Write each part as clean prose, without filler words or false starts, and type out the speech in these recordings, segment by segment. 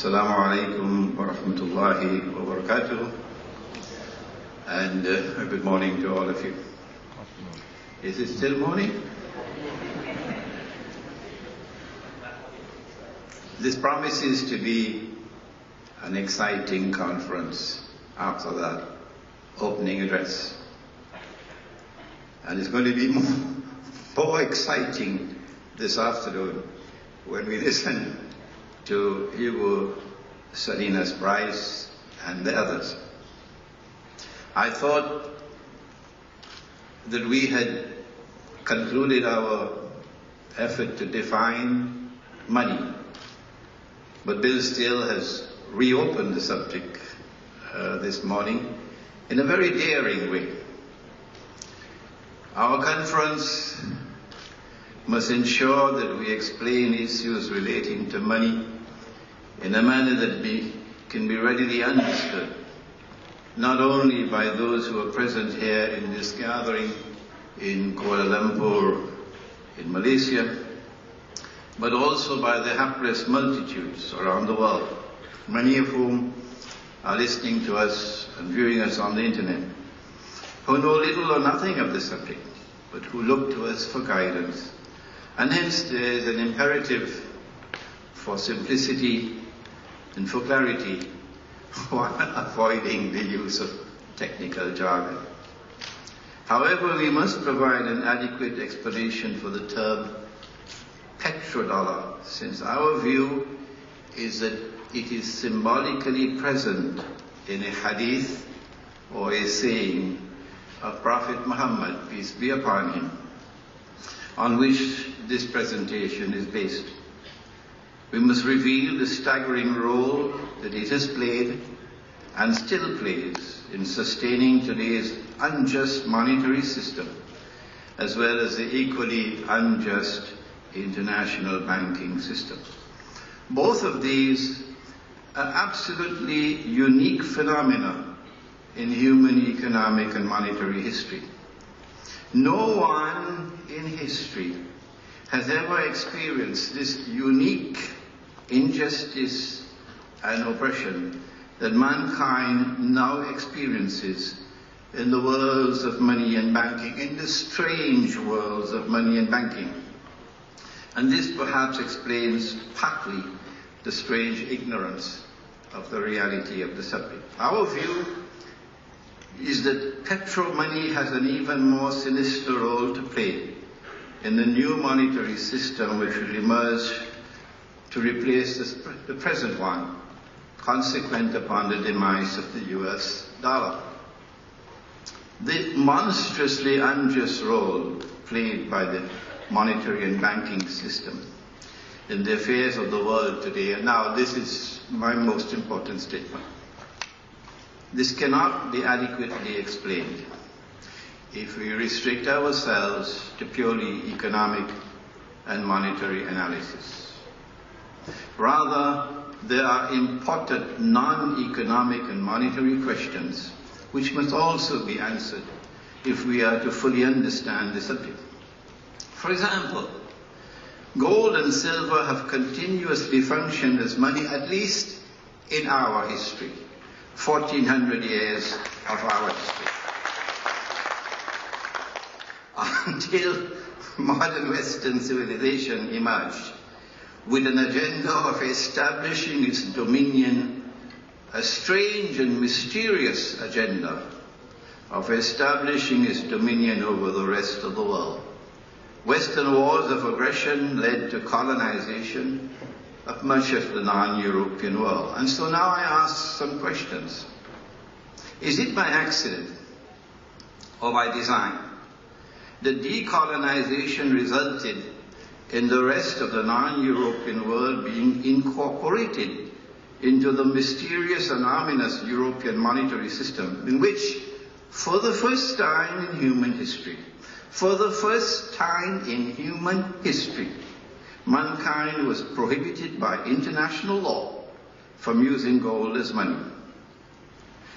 Assalamu alaikum wa rahmatullahi wa barakatuh. And good morning to all of you. Is it still morning? This promises to be an exciting conference after that opening address. And it's going to be more exciting this afternoon when we listen to Hugo Salinas Bryce and the others. I thought that we had concluded our effort to define money, but Bill Still has reopened the subject this morning in a very daring way. Our conference must ensure that we explain issues relating to money in a manner that can be readily understood, not only by those who are present here in this gathering in Kuala Lumpur, in Malaysia, but also by the hapless multitudes around the world, many of whom are listening to us and viewing us on the internet, who know little or nothing of the subject, but who look to us for guidance. And hence there is an imperative for simplicity and for clarity, while avoiding the use of technical jargon. However, we must provide an adequate explanation for the term petrodollar, since our view is that it is symbolically present in a hadith or a saying of Prophet Muhammad, peace be upon him, on which this presentation is based. We must reveal the staggering role that it has played and still plays in sustaining today's unjust monetary system, as well as the equally unjust international banking system. Both of these are absolutely unique phenomena in human economic and monetary history. No one in history has ever experienced this unique injustice and oppression that mankind now experiences in the worlds of money and banking, in the strange worlds of money and banking. And this perhaps explains partly the strange ignorance of the reality of the subject. Our view is that petro money has an even more sinister role to play in the new monetary system which will emerge to replace the present one, consequent upon the demise of the US dollar. The monstrously unjust role played by the monetary and banking system in the affairs of the world today, and now this is my most important statement. This cannot be adequately explained if we restrict ourselves to purely economic and monetary analysis. Rather, there are important non-economic and monetary questions which must also be answered if we are to fully understand the subject. For example, gold and silver have continuously functioned as money, at least in our history, 1400 years of our history, until modern Western civilization emerged with an agenda of establishing its dominion, a strange and mysterious agenda of establishing its dominion over the rest of the world. Western wars of aggression led to colonization of much of the non-European world. And so now I ask some questions. Is it by accident or by design that decolonization resulted in the rest of the non-European world being incorporated into the mysterious and ominous European monetary system in which, for the first time in human history, mankind was prohibited by international law from using gold as money,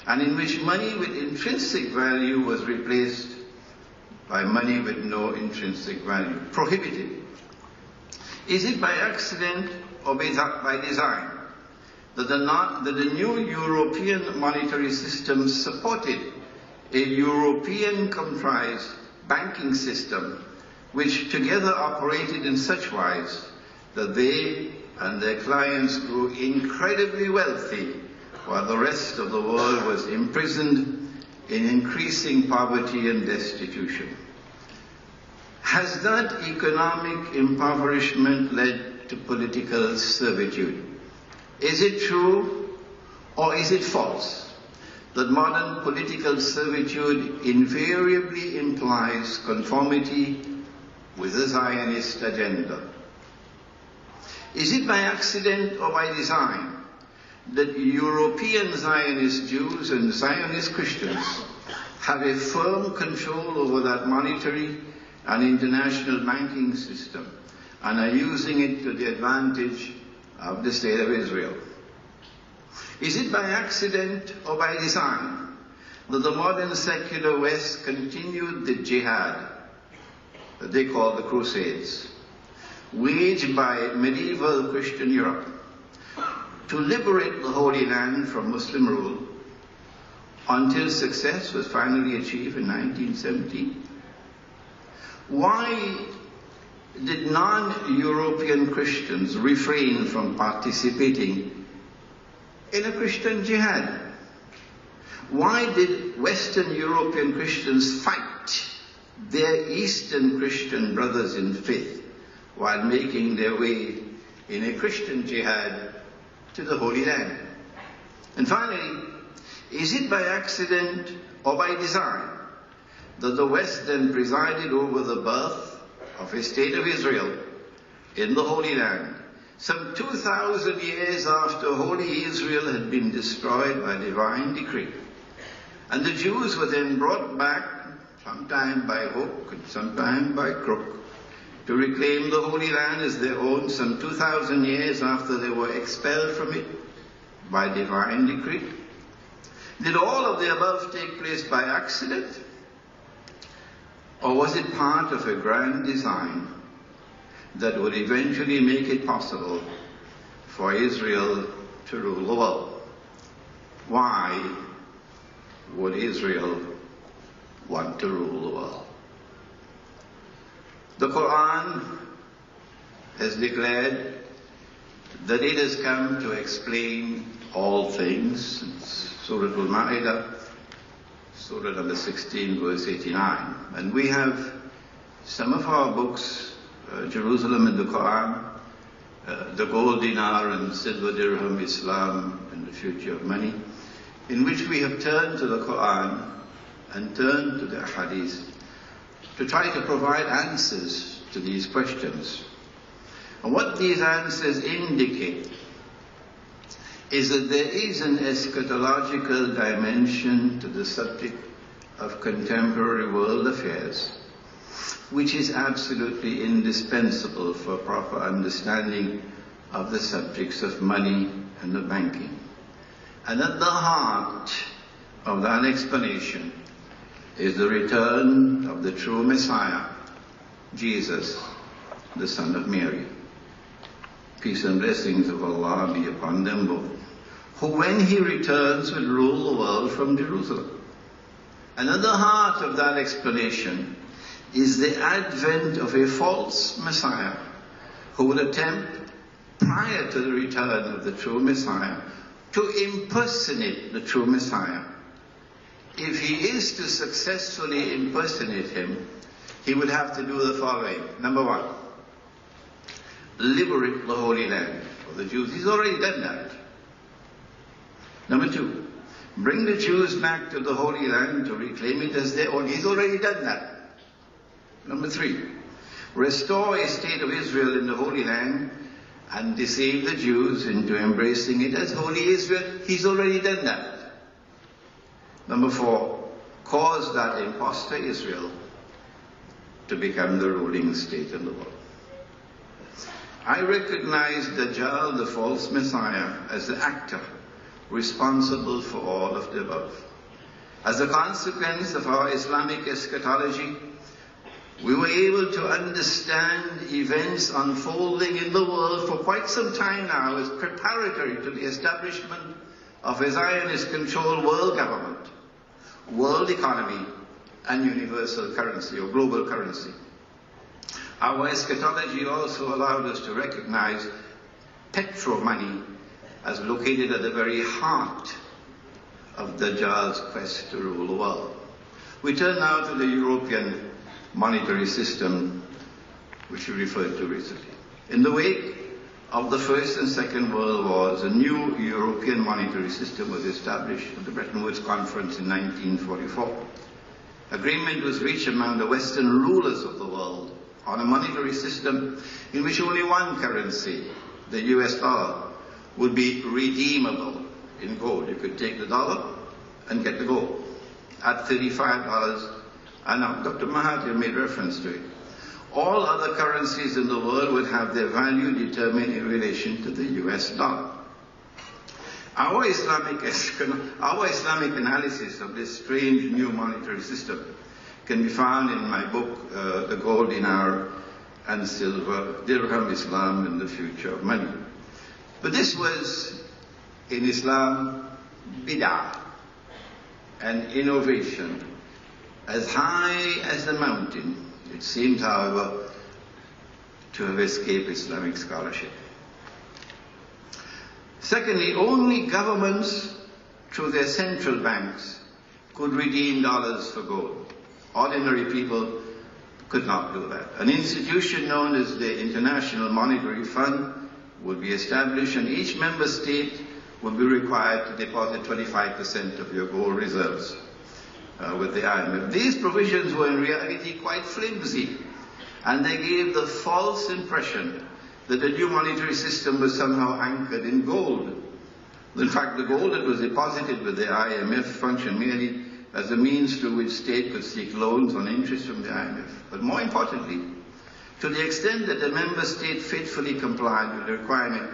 and in which money with intrinsic value was replaced by money with no intrinsic value, prohibited. Is it by accident or by design that the new European monetary system supported a European-comprised banking system which together operated in such wise that they and their clients grew incredibly wealthy while the rest of the world was imprisoned in increasing poverty and destitution. Has that economic impoverishment led to political servitude? Is it true or is it false that modern political servitude invariably implies conformity with the Zionist agenda? Is it by accident or by design that European Zionist Jews and Zionist Christians have a firm control over that monetary and international banking system and are using it to the advantage of the State of Israel? Is it by accident or by design that the modern secular West continued the jihad that they call the Crusades, waged by medieval Christian Europe to liberate the Holy Land from Muslim rule until success was finally achieved in 1917? Why did non-European Christians refrain from participating in a Christian jihad? Why did Western European Christians fight their Eastern Christian brothers in faith while making their way in a Christian jihad to the Holy Land? And finally, is it by accident or by design that the West then presided over the birth of a State of Israel in the Holy Land, some 2,000 years after Holy Israel had been destroyed by divine decree? And the Jews were then brought back, sometime by hook and sometime by crook, to reclaim the Holy Land as their own some 2,000 years after they were expelled from it by divine decree. Did all of the above take place by accident? Or was it part of a grand design that would eventually make it possible for Israel to rule the world? Why would Israel want to rule the world? The Quran has declared that it has come to explain all things. It's Surah Al-Ma'idah, Surah number 16, verse 89. And we have some of our books, Jerusalem and the Quran, the gold dinar and silver dirham, Islam and the future of money, in which we have turned to the Quran and turned to the Hadith to try to provide answers to these questions. And what these answers indicate is that there is an eschatological dimension to the subject of contemporary world affairs, which is absolutely indispensable for proper understanding of the subjects of money and of banking. And at the heart of that explanation is the return of the true Messiah, Jesus, the Son of Mary. Peace and blessings of Allah be upon them both, who when he returns will rule the world from Jerusalem. And at the heart of that explanation is the advent of a false Messiah who will attempt, prior to the return of the true Messiah, to impersonate the true Messiah. If he is to successfully impersonate him, he would have to do the following. Number one, liberate the Holy Land for the Jews. He's already done that. Number two, bring the Jews back to the Holy Land to reclaim it as their own. He's already done that. Number three, restore a state of Israel in the Holy Land and deceive the Jews into embracing it as Holy Israel. He's already done that. Number four, cause that imposter Israel to become the ruling state in the world. I recognize Dajjal, the false Messiah, as the actor responsible for all of the above. As a consequence of our Islamic eschatology, we were able to understand events unfolding in the world for quite some time now as preparatory to the establishment of a Zionist-controlled world government, world economy, and universal currency or global currency. Our eschatology also allowed us to recognize petro-money as located at the very heart of Dajjal's quest to rule the world. We turn now to the European monetary system, which we referred to recently. In the wake of the First and Second World Wars, a new European monetary system was established at the Bretton Woods Conference in 1944. Agreement was reached among the Western rulers of the world on a monetary system in which only one currency, the US dollar, would be redeemable in gold. You could take the dollar and get the gold at $35 an ounce. Dr. Mahathir made reference to it. All other currencies in the world would have their value determined in relation to the US dollar. Our Islamic analysis of this strange new monetary system can be found in my book, The Gold Dinar and Silver, Dirham, Islam and the Future of Money. But this was, in Islam, bid'ah, an innovation as high as the mountain. It seems, however, to have escaped Islamic scholarship. Secondly, only governments, through their central banks, could redeem dollars for gold. Ordinary people could not do that. An institution known as the International Monetary Fund would be established, and each member state would be required to deposit 25% of your gold reserves with the IMF. These provisions were in reality quite flimsy, and they gave the false impression that the new monetary system was somehow anchored in gold. In fact, the gold that was deposited with the IMF functioned merely as a means through which state could seek loans on interest from the IMF. But more importantly, to the extent that the member state faithfully complied with the requirement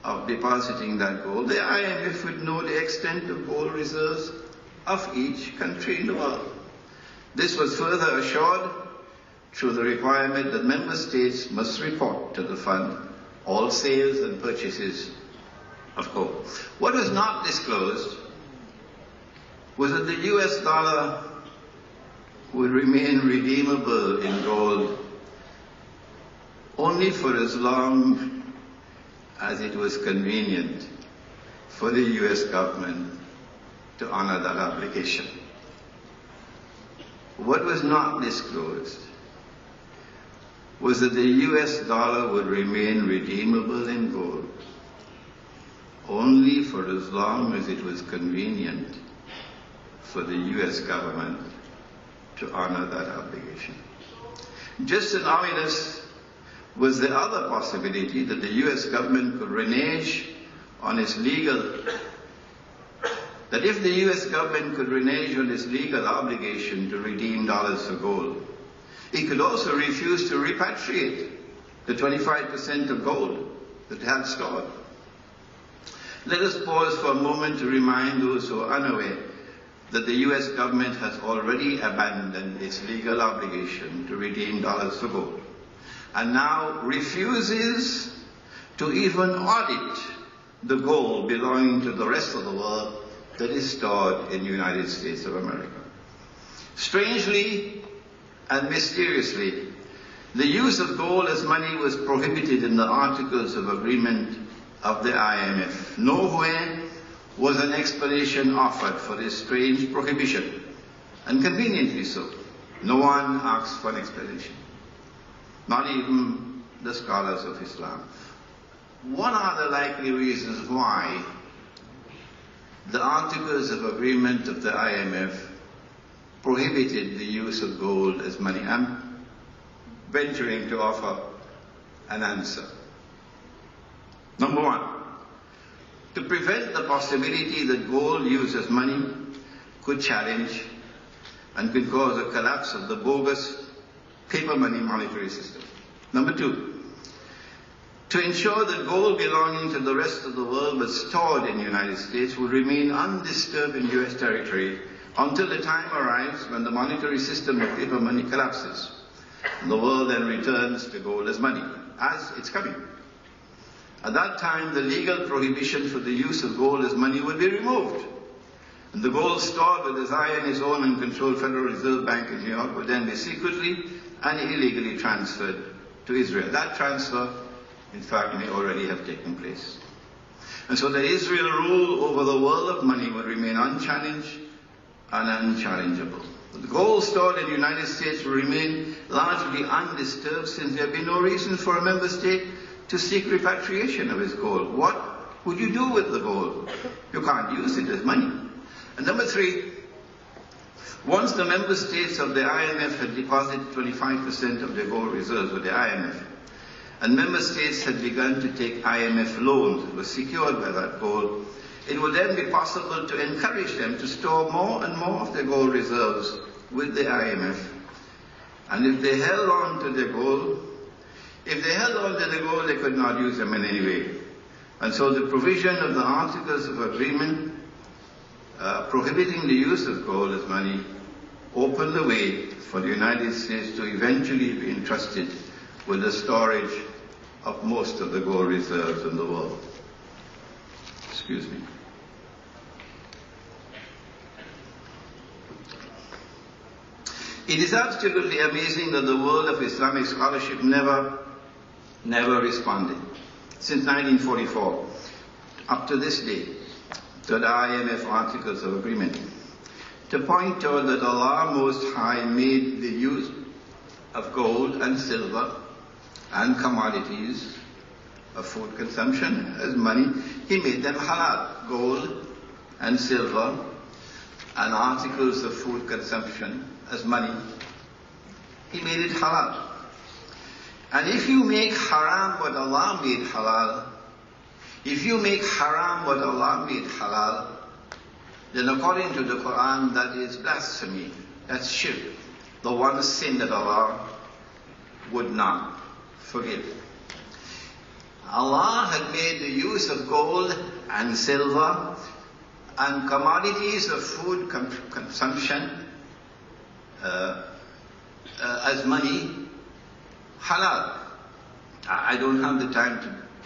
of depositing that gold, the IMF would know the extent of gold reserves of each country in the world. This was further assured through the requirement that member states must report to the fund all sales and purchases of gold. What was not disclosed was that the US dollar would remain redeemable in gold only for as long as it was convenient for the US government to honor that obligation. What was not disclosed was that the US dollar would remain redeemable in gold only for as long as it was convenient for the US government to honor that obligation. Just as ominous was the other possibility that the US government could renege on its legal, that if the US government could renege on its legal obligation to redeem dollars for gold, it could also refuse to repatriate the 25% of gold that it had stored. Let us pause for a moment to remind those who are unaware that the US government has already abandoned its legal obligation to redeem dollars for gold, and now refuses to even audit the gold belonging to the rest of the world that is stored in the United States of America. Strangely and mysteriously, the use of gold as money was prohibited in the Articles of Agreement of the IMF. Nowhere was an explanation offered for this strange prohibition, and conveniently so. No one asked for an explanation, not even the scholars of Islam. What are the likely reasons why the Articles of Agreement of the IMF prohibited the use of gold as money? I'm venturing to offer an answer. Number one, to prevent the possibility that gold used as money could challenge and could cause a collapse of the bogus paper money monetary system. Number two, to ensure that gold belonging to the rest of the world but stored in the United States would remain undisturbed in US territory until the time arrives when the monetary system of paper money collapses. The world then returns to gold as money, as it's coming. At that time, the legal prohibition for the use of gold as money would be removed. And the gold stored with the Zionist owned and controlled Federal Reserve Bank in New York would then be secretly and illegally transferred to Israel. That transfer, in fact, may already have taken place. And so the Israel rule over the world of money would remain unchallenged and unchallengeable. The gold stored in the United States will remain largely undisturbed, since there will be no reason for a member state to seek repatriation of its gold. What would you do with the gold? You can't use it as money. And number three, once the member states of the IMF had deposited 25% of their gold reserves with the IMF, and member states had begun to take IMF loans that were secured by that gold, it would then be possible to encourage them to store more and more of their gold reserves with the IMF. And if they held on to their gold, they could not use them in any way. And so the provision of the Articles of Agreement prohibiting the use of gold as money opened the way for the United States to eventually be entrusted with the storage of most of the gold reserves in the world. Excuse me. It is absolutely amazing that the world of Islamic scholarship never responded, since 1944, up to this day, to the IMF Articles of Agreement, to point out that Allah Most High made the use of gold and silver and commodities of food consumption as money. He made them halal. Gold and silver and articles of food consumption as money. He made it halal. And if you make haram what Allah made halal, if you make haram what Allah made halal, then according to the Quran, that is blasphemy. That's shirk. The one sin that Allah would not forgive. Allah had made the use of gold and silver and commodities of food consumption as money halal. I don't have the time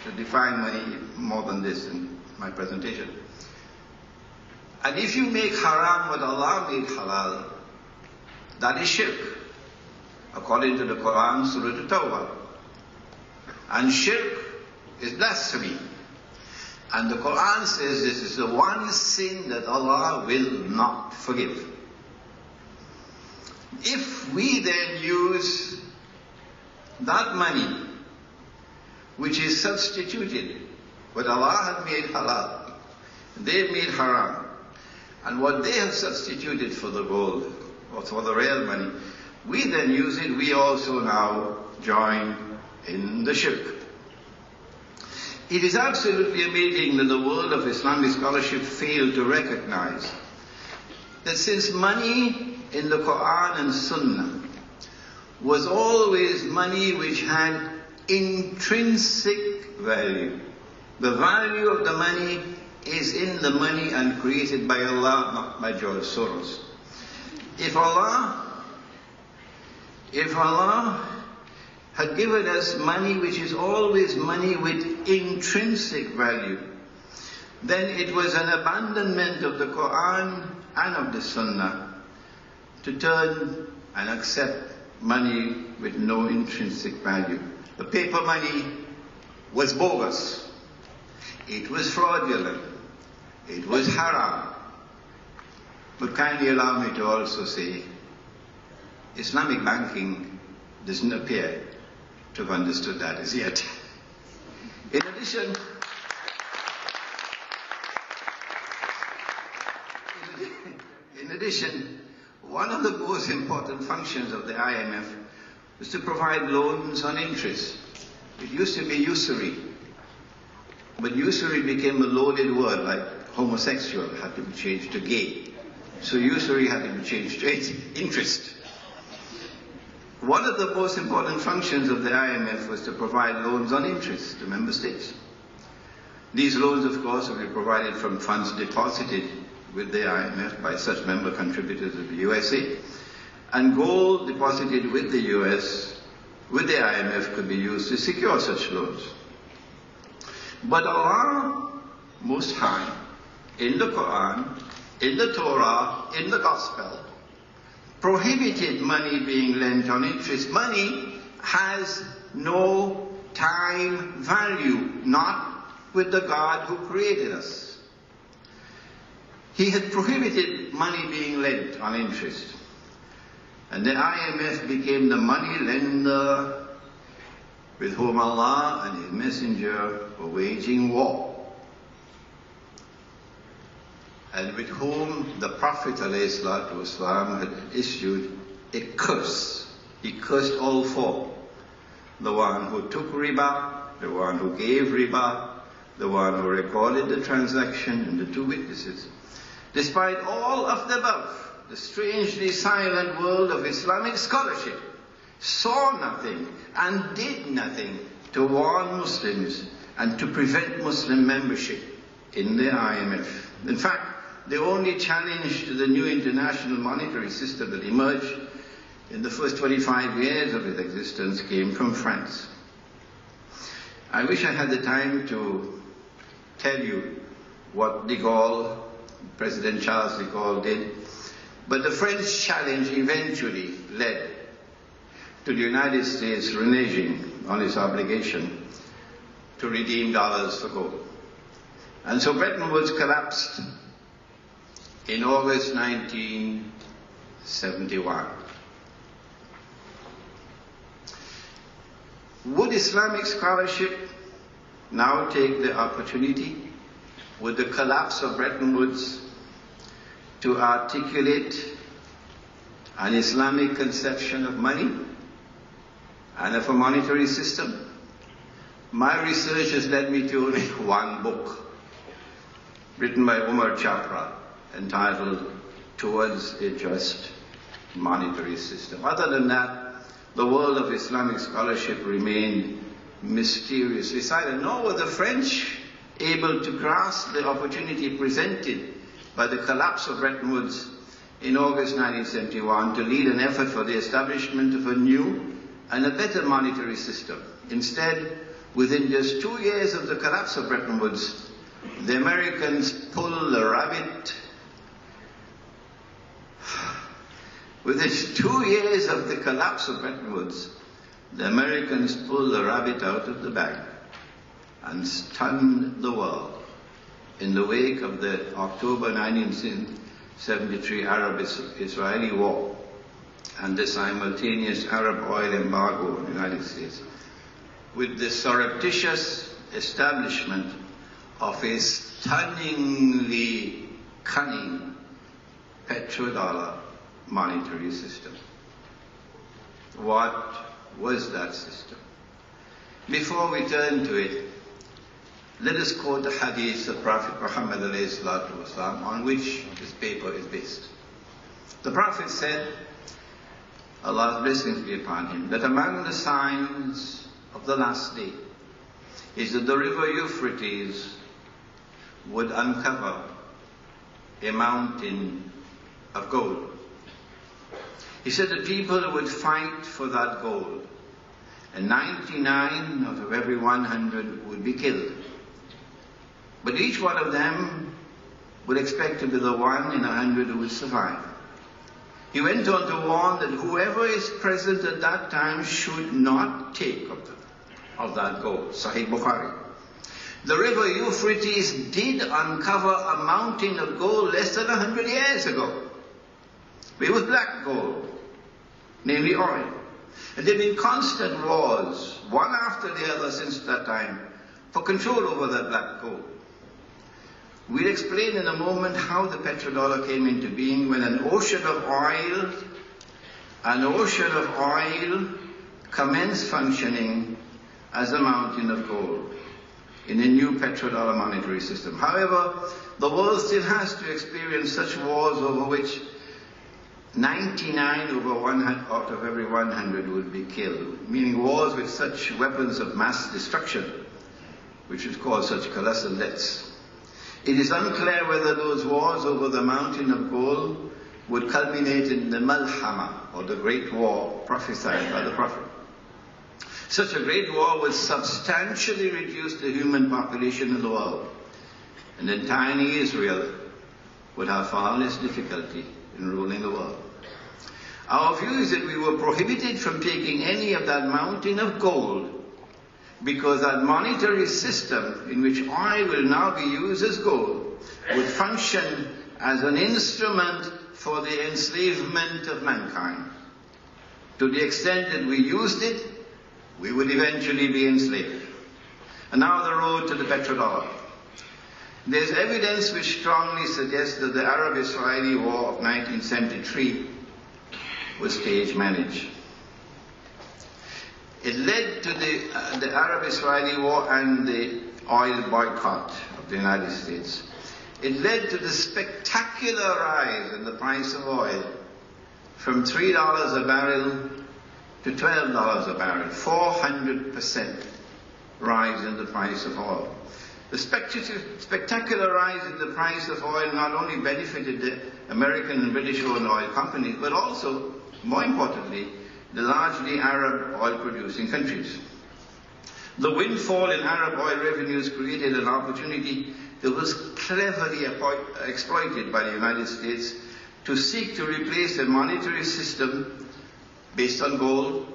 to define money more than this in my presentation. And if you make haram what Allah made halal, that is shirk, according to the Quran, Surah At-Tawbah. And shirk is blasphemy. And the Quran says this is the one sin that Allah will not forgive. If we then use that money, which is substituted, what Allah had made halal, they made haram, and what they have substituted for the gold, or for the real money, we then use it, we also now join in the shirk. It is absolutely amazing that the world of Islamic scholarship failed to recognize that since money in the Quran and Sunnah was always money which had intrinsic value. The value of the money is in the money and created by Allah, not by George Soros. If Allah had given us money which is always money with intrinsic value, then it was an abandonment of the Quran and of the Sunnah to turn and accept money with no intrinsic value. The paper money was bogus. It was fraudulent. It was haram. But kindly allow me to also say, Islamic banking doesn't appear to have understood that as yet. In addition, one of the most important functions of the IMF was to provide loans on interest. It used to be usury, but usury became a loaded word, like homosexual had to be changed to gay. So usury had to be changed to interest. One of the most important functions of the IMF was to provide loans on interest to member states. These loans, of course, will be provided from funds deposited with the IMF by such member contributors of the USA. and gold deposited with the US, with the IMF, could be used to secure such loans. But Allah Most High, in the Quran, in the Torah, in the Gospel, prohibited money being lent on interest. Money has no time value, not with the God who created us. He had prohibited money being lent on interest. And the IMF became the money lender with whom Allah and His Messenger were waging war, and with whom the Prophet ﷺ had issued a curse. He cursed all four: the one who took riba, the one who gave riba, the one who recorded the transaction, and the two witnesses. Despite all of the above, the strangely silent world of Islamic scholarship saw nothing and did nothing to warn Muslims and to prevent Muslim membership in the IMF. In fact, the only challenge to the new international monetary system that emerged in the first 25 years of its existence came from France. I wish I had the time to tell you what de Gaulle, President Charles de Gaulle, did, but the French challenge eventually led to the United States reneging on its obligation to redeem dollars for gold. And so Bretton Woods collapsed in August 1971. Would Islamic scholarship now take the opportunity, with the collapse of Bretton Woods, to articulate an Islamic conception of money and of a monetary system? My research has led me to only one book, written by Umar Chapra, entitled Towards a Just Monetary System. Other than that, the world of Islamic scholarship remained mysteriously silent. Nor were the French able to grasp the opportunity presented by the collapse of Bretton Woods in August 1971 to lead an effort for the establishment of a new and a better monetary system. Instead, within just 2 years of the collapse of Bretton Woods, the Americans pulled the rabbit. Within 2 years of the collapse of Bretton Woods, the Americans pulled the rabbit out of the bag and stunned the world in the wake of the October 1973 Arab-Israeli war and the simultaneous Arab oil embargo on the United States, with the surreptitious establishment of a stunningly cunning petrodollar monetary system. What was that system? Before we turn to it, let us quote the hadith of Prophet Muhammad ﷺ, on which this paper is based. The Prophet said, Allah's blessings be upon him, that among the signs of the last day is that the river Euphrates would uncover a mountain of gold. He said that people would fight for that gold, and 99 out of every 100 would be killed. But each one of them would expect to be the one in 100 who would survive. He went on to warn that whoever is present at that time should not take of that gold. Sahih Bukhari. The river Euphrates did uncover a mountain of gold less than 100 years ago. It was black gold, namely oil. And there have been constant wars, one after the other since that time, for control over that black gold. We'll explain in a moment how the petrodollar came into being when an ocean of oil commenced functioning as a mountain of gold in a new petrodollar monetary system. However, the world still has to experience such wars over which 99 out of every 100 would be killed, meaning wars with such weapons of mass destruction, which would cause such colossal deaths. It is unclear whether those wars over the mountain of gold would culminate in the Malhama, or the Great War prophesied by the Prophet. Such a great war would substantially reduce the human population of the world, and then tiny Israel would have far less difficulty in ruling the world. Our view is that we were prohibited from taking any of that mountain of gold, because that monetary system in which oil will now be used as gold would function as an instrument for the enslavement of mankind. To the extent that we used it, we would eventually be enslaved. And now the road to the petrodollar. There's evidence which strongly suggests that the Arab-Israeli War of 1973 was stage managed. It led to the Arab-Israeli War and the oil boycott of the United States. It led to the spectacular rise in the price of oil from $3 a barrel to $12 a barrel, 400% rise in the price of oil. The spectacular rise in the price of oil not only benefited the American and British oil companies, but also, more importantly, the largely Arab oil-producing countries. The windfall in Arab oil revenues created an opportunity that was cleverly exploited by the United States to seek to replace a monetary system based on gold,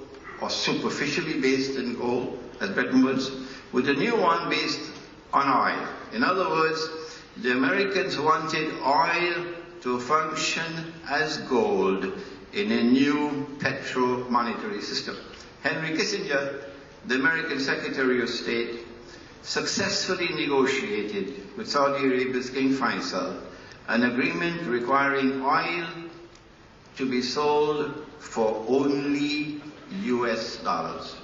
or superficially based in gold, as Bretton Woods, with a new one based on oil. In other words, the Americans wanted oil to function as gold in a new petro-monetary system. Henry Kissinger, the American Secretary of State, successfully negotiated with Saudi Arabia's King Faisal an agreement requiring oil to be sold for only US dollars.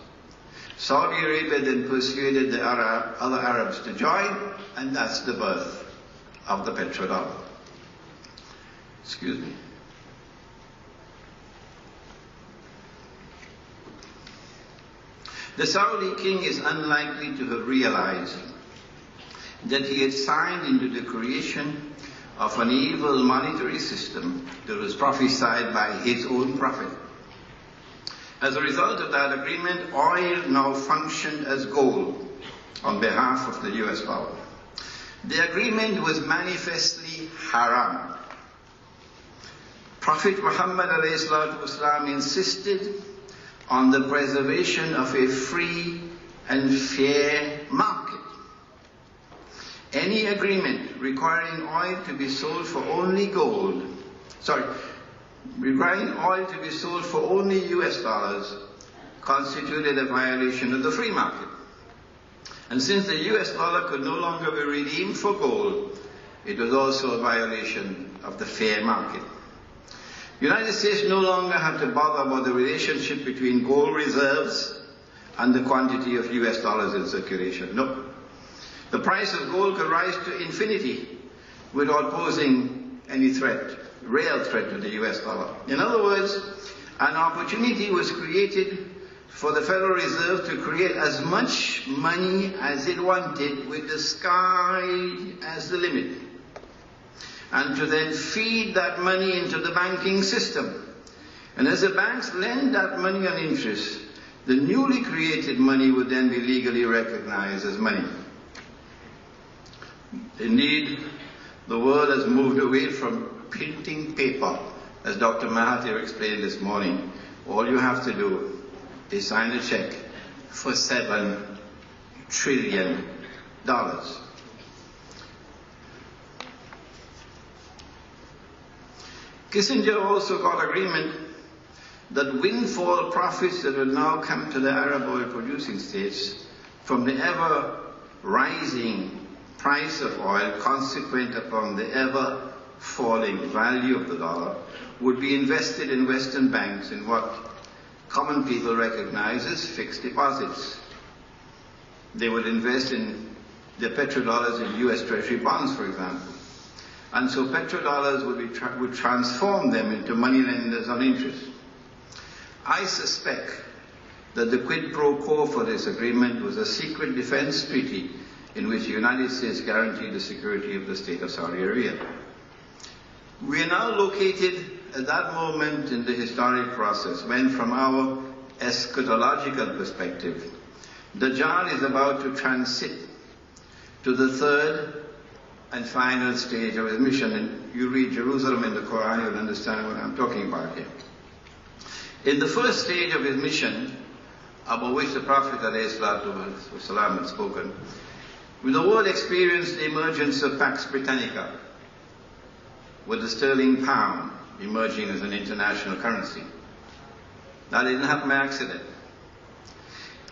Saudi Arabia then persuaded the other Arabs to join, and that's the birth of the petrodollar. Excuse me. The Saudi king is unlikely to have realized that he had signed into the creation of an evil monetary system that was prophesied by his own prophet. As a result of that agreement, oil now functioned as gold on behalf of the US dollar. The agreement was manifestly haram. Prophet Muhammad ﷺ insisted on the preservation of a free and fair market. Any agreement requiring oil to be sold for only US dollars constituted a violation of the free market. And since the US dollar could no longer be redeemed for gold, it was also a violation of the fair market. The United States no longer had to bother about the relationship between gold reserves and the quantity of US dollars in circulation. No. The price of gold could rise to infinity without posing any real threat to the US dollar. In other words, an opportunity was created for the Federal Reserve to create as much money as it wanted, with the sky as the limit, and to then feed that money into the banking system. And as the banks lend that money on interest, the newly created money would then be legally recognized as money. Indeed, the world has moved away from printing paper, as Dr. Mahathir explained this morning. All you have to do is sign a check for $7 trillion. Kissinger also got agreement that windfall profits that will now come to the Arab oil producing states from the ever rising price of oil consequent upon the ever falling value of the dollar would be invested in Western banks in what common people recognize as fixed deposits. They would invest in their petrodollars in US Treasury bonds, for example. And so petrodollars would transform them into moneylenders on interest. I suspect that the quid pro quo for this agreement was a secret defense treaty in which the United States guaranteed the security of the state of Saudi Arabia. We are now located at that moment in the historic process, when from our eschatological perspective, Dajjal is about to transit to the third and final stage of his mission. And you read Jerusalem in the Quran, you'll understand what I'm talking about here. In the first stage of his mission, about which the Prophet ﷺ had spoken, the world experienced the emergence of Pax Britannica, with the sterling pound emerging as an international currency. That didn't happen by accident.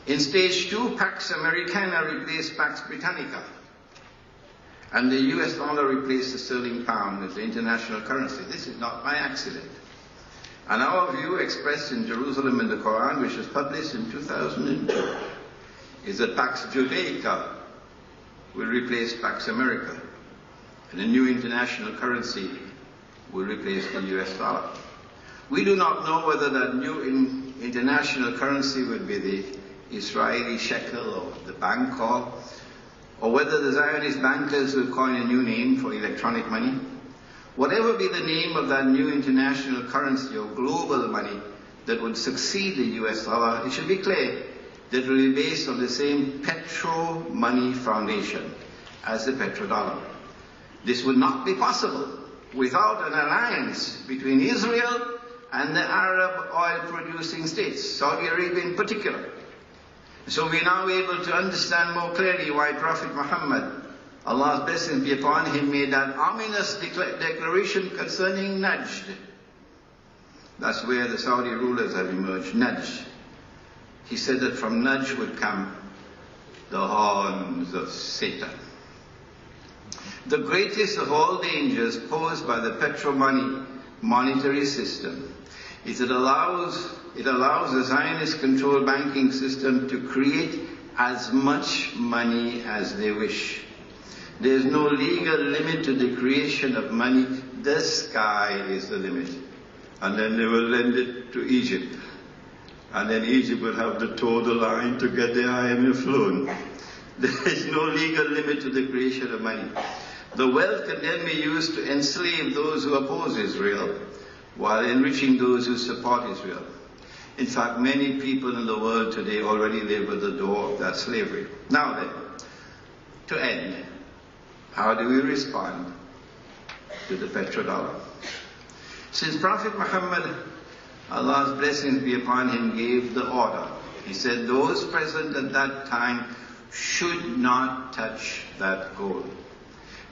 In stage 2, Pax Americana replaced Pax Britannica, and the US dollar replaced the sterling pound as the international currency. This is not by accident. And our view, expressed in Jerusalem in the Quran, which was published in 2002, is that Pax Judaica will replace Pax America, and a new international currency will replace the US dollar. We do not know whether that new international currency will be the Israeli shekel or the bankor, or whether the Zionist bankers will coin a new name for electronic money. Whatever be the name of that new international currency or global money that would succeed the US dollar, it should be clear that it will be based on the same petro money foundation as the petrodollar. This would not be possible without an alliance between Israel and the Arab oil-producing states, Saudi Arabia in particular. So we are now able to understand more clearly why Prophet Muhammad, Allah's blessings be upon him, made that ominous declaration concerning Najd. That's where the Saudi rulers have emerged, Najd. He said that from Najd would come the horns of Satan. The greatest of all dangers posed by the petro-money monetary system is it allows the Zionist-controlled banking system to create as much money as they wish. There is no legal limit to the creation of money. The sky is the limit. And then they will lend it to Egypt. And then Egypt will have to toe the line to get the IMF loan. There is no legal limit to the creation of money. The wealth can then be used to enslave those who oppose Israel, while enriching those who support Israel. In fact, many people in the world today already live at the door of that slavery. Now then, to end, how do we respond to the petrodollar? Since Prophet Muhammad, Allah's blessings be upon him, gave the order, he said those present at that time should not touch that gold.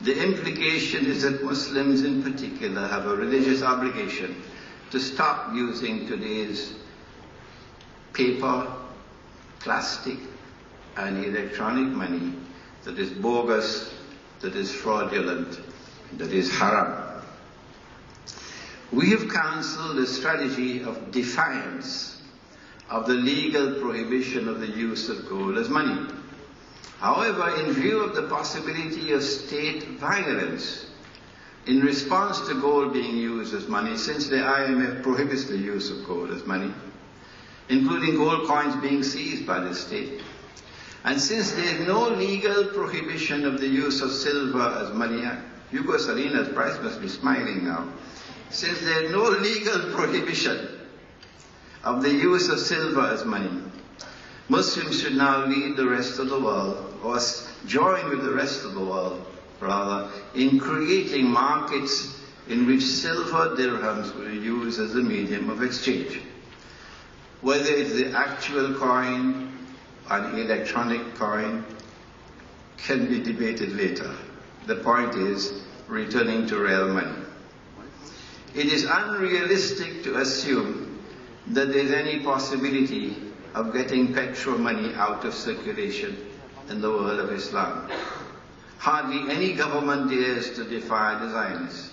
The implication is that Muslims in particular have a religious obligation to stop using today's paper, plastic, and electronic money that is bogus, that is fraudulent, that is haram. We have counseled a strategy of defiance of the legal prohibition of the use of gold as money. However, in view of the possibility of state violence in response to gold being used as money, since the IMF prohibits the use of gold as money, including gold coins being seized by the state, and since there is no legal prohibition of the use of silver as money, Hugo Salinas Price must be smiling now. Since there is no legal prohibition of the use of silver as money, Muslims should now lead the rest of the world, or join with the rest of the world, rather, in creating markets in which silver dirhams will be used as a medium of exchange. Whether it's the actual coin or the electronic coin can be debated later. The point is returning to real money. It is unrealistic to assume that there is any possibility of getting petro money out of circulation in the world of Islam. Hardly any government dares to defy the Zionists.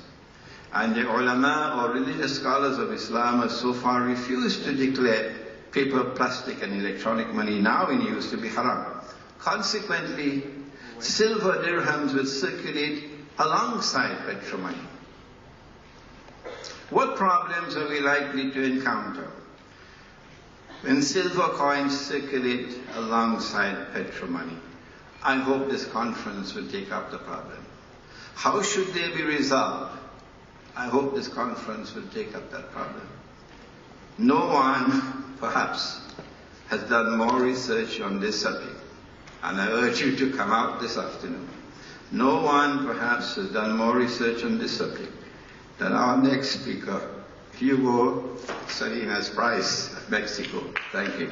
And the ulama or religious scholars of Islam have so far refused to declare paper, plastic and electronic money now in use to be haram. Consequently, silver dirhams will circulate alongside petro money. What problems are we likely to encounter when silver coins circulate alongside petro money? I hope this conference will take up the problem. How should they be resolved? I hope this conference will take up that problem. No one, perhaps, has done more research on this subject, and I urge you to come out this afternoon. No one, perhaps, has done more research on this subject than our next speaker, Hugo Salinas Price of Mexico. Thank you.